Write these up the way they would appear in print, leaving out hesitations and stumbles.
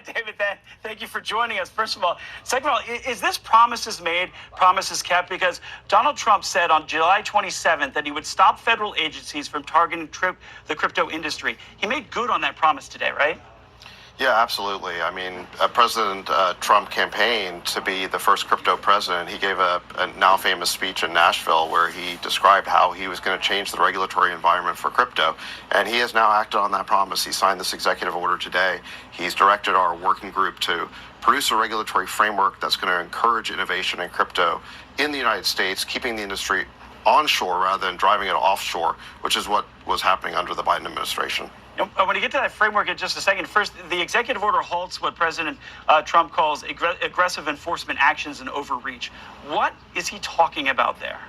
David, thank you for joining us, first of all. Second of all, is this promises made, promises kept? Because Donald Trump said on July 27th that he would stop federal agencies from targeting the crypto industry. He made good on that promise today, right? Yeah, absolutely. I mean, President Trump campaigned to be the first crypto president. He gave a now famous speech in Nashville where he described how he was going to change the regulatory environment for crypto. And he has now acted on that promise. He signed this executive order today. He's directed our working group to produce a regulatory framework that's going to encourage innovation in crypto in the United States, keeping the industry onshore rather than driving it offshore, which is what was happening under the Biden administration. I want to get to that framework in just a second. First, the executive order halts what President Trump calls aggressive enforcement actions and overreach. What is he talking about there?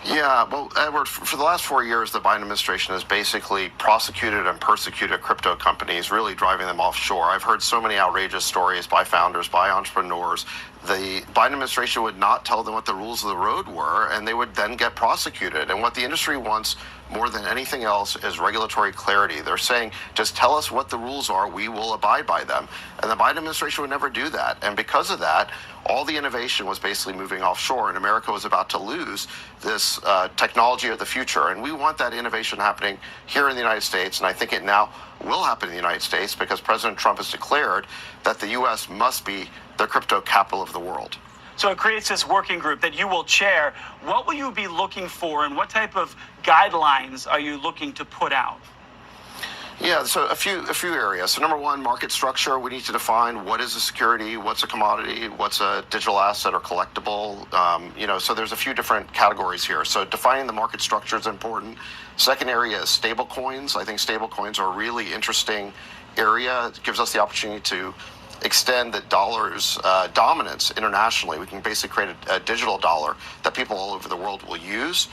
Yeah, well, Edward, for the last 4 years, the Biden administration has basically prosecuted and persecuted crypto companies, really driving them offshore. I've heard so many outrageous stories by founders, by entrepreneurs. The Biden administration would not tell them what the rules of the road were, and they would then get prosecuted. And what the industry wants more than anything else is regulatory clarity. They're saying, just tell us what the rules are, we will abide by them. And the Biden administration would never do that. And because of that, all the innovation was basically moving offshore, and America was about to lose this technology of the future. And we want that innovation happening here in the United States, and I think it now will happen in the United States because President Trump has declared that the U.S. must be the crypto capital of the world. So it creates this working group that you will chair. What will you be looking for, and what type of guidelines are you looking to put out? Yeah, so a few areas. So number one, market structure. We need to define what is a security, what's a commodity, what's a digital asset or collectible. So there's a few different categories here. So defining the market structure is important. Second area is stable coins. I think stable coins are a really interesting area. It gives us the opportunity to extend the dollar's dominance internationally. We can basically create a digital dollar that people all over the world will use.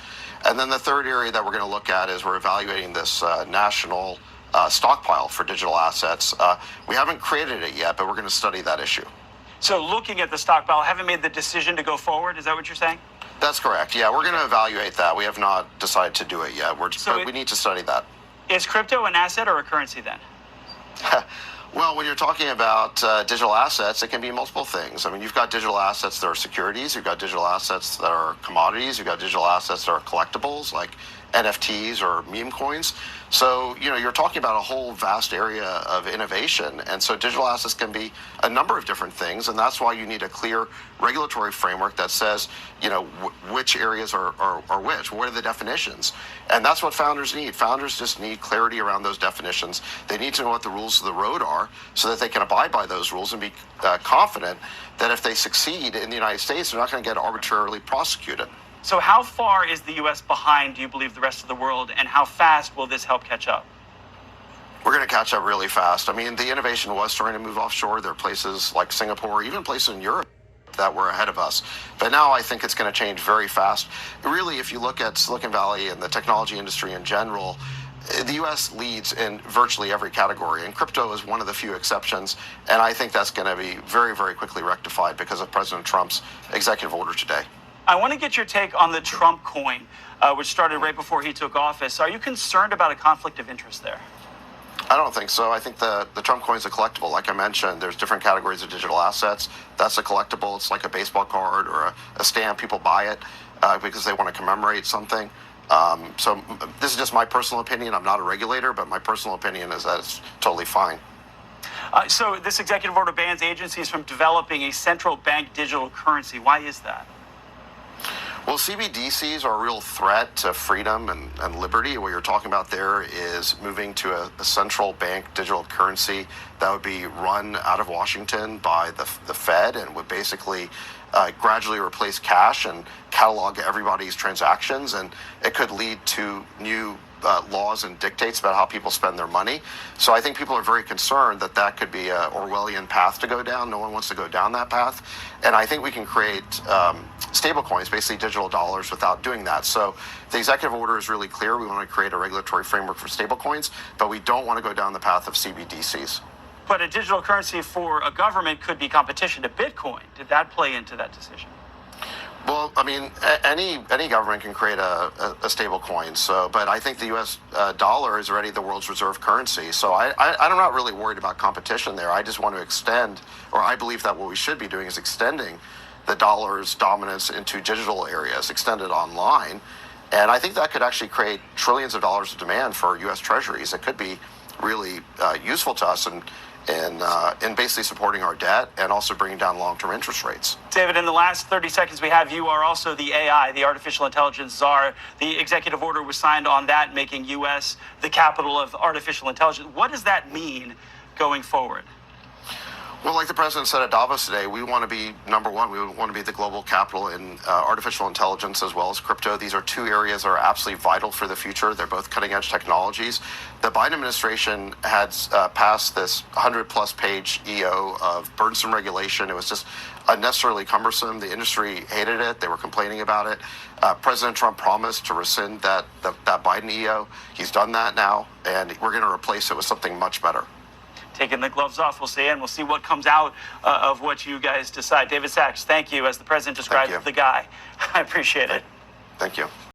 And then the third area that we're going to look at is we're evaluating this national stockpile for digital assets. We haven't created it yet, but we're going to study that issue. So looking at the stockpile, haven't made the decision to go forward? Is that what you're saying? That's correct. Yeah, we're going to evaluate that. We have not decided to do it yet. But we need to study that. Is crypto an asset or a currency then? Well, when you're talking about digital assets, it can be multiple things. I mean, you've got digital assets that are securities, you've got digital assets that are commodities, you've got digital assets that are collectibles like NFTs or meme coins. So, you're talking about a whole vast area of innovation. And so digital assets can be a number of different things. And that's why you need a clear regulatory framework that says, which areas are which, what are the definitions? And that's what founders need. Founders just need clarity around those definitions. They need to know what the rules of the road are so that they can abide by those rules and be confident that if they succeed in the United States, they're not going to get arbitrarily prosecuted. So how far is the U.S. behind, do you believe, the rest of the world, and how fast will this help catch up? We're going to catch up really fast. I mean, the innovation was starting to move offshore. There are places like Singapore, even places in Europe that were ahead of us. But now I think it's going to change very fast. Really, if you look at Silicon Valley and the technology industry in general, the U.S. leads in virtually every category, and crypto is one of the few exceptions. And I think that's going to be very, very quickly rectified because of President Trump's executive order today. I want to get your take on the Trump coin, which started right before he took office. Are you concerned about a conflict of interest there? I don't think so. I think the Trump coin is a collectible. Like I mentioned, there's different categories of digital assets. That's a collectible. It's like a baseball card or a stamp. People buy it because they want to commemorate something. So this is just my personal opinion. I'm not a regulator, but my personal opinion is that it's totally fine. So this executive order bans agencies from developing a central bank digital currency. Why is that? Well, CBDCs are a real threat to freedom and liberty. What you're talking about there is moving to a central bank digital currency that would be run out of Washington by the Fed and would basically gradually replace cash and catalog everybody's transactions. And it could lead to new laws and dictates about how people spend their money. So I think people are very concerned that that could be an Orwellian path to go down. No one wants to go down that path. And I think we can create stable coins, basically digital dollars, without doing that. So the executive order is really clear. We want to create a regulatory framework for stable coins, but we don't want to go down the path of CBDCs. But a digital currency for a government could be competition to Bitcoin. Did that play into that decision? Well, I mean, any government can create a stable coin. So, but I think the U.S. Dollar is already the world's reserve currency. So I'm not really worried about competition there. I just want to extend, or I believe that what we should be doing is extending the dollar's dominance into digital areas, extend it online. And I think that could actually create trillions of dollars of demand for U.S. treasuries. It could be really useful to us in basically supporting our debt and also bringing down long-term interest rates. David, in the last 30 seconds we have, you are also the AI, the artificial intelligence czar. The executive order was signed on that, making U.S. the capital of artificial intelligence. What does that mean going forward? Well, like the president said at Davos today, we want to be number one. We want to be the global capital in artificial intelligence as well as crypto. These are two areas that are absolutely vital for the future. They're both cutting-edge technologies. The Biden administration had passed this 100-plus page EO of burdensome regulation. It was just unnecessarily cumbersome. The industry hated it. They were complaining about it. President Trump promised to rescind that Biden EO. He's done that now, and we're going to replace it with something much better. Taking the gloves off, we'll see, and we'll see what comes out of what you guys decide. David Sachs, thank you. As the president described the guy, I appreciate it. Thank you.